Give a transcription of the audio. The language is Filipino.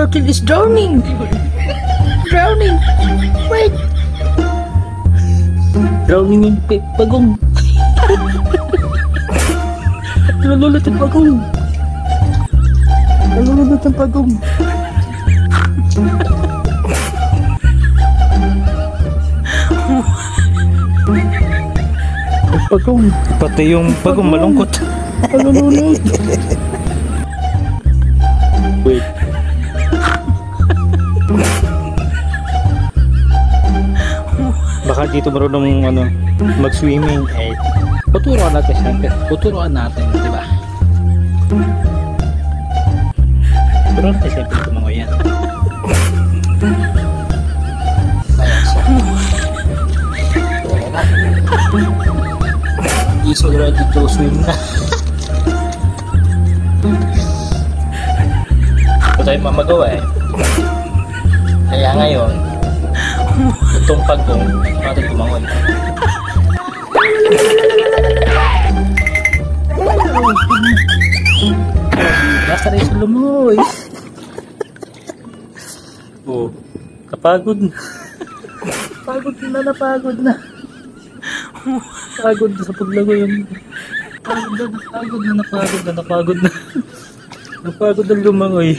turtle is drowning. Drowning. Wait. Drowning yung pagong. Nalulot ang pagong. Nalulot ang pagong. Pagong. Pati yung pagong malungkot. Nalulot. Wait. Baka dito marunong mag-swimming. Eh, Tuturuan natin siyempre. Tuturuan natin, di ba? Tuturuan natin siyempre tumangoy yan. He's already to swim na. Ito tayo mamagawa eh. Kaya ngayon, itong pagong natin tumangoy. Basta rin sa lumoy. oh, kapagod na. Pagod na. Pagod na sa paglago yung napagod na lumangoy. Napagod na lumangoy.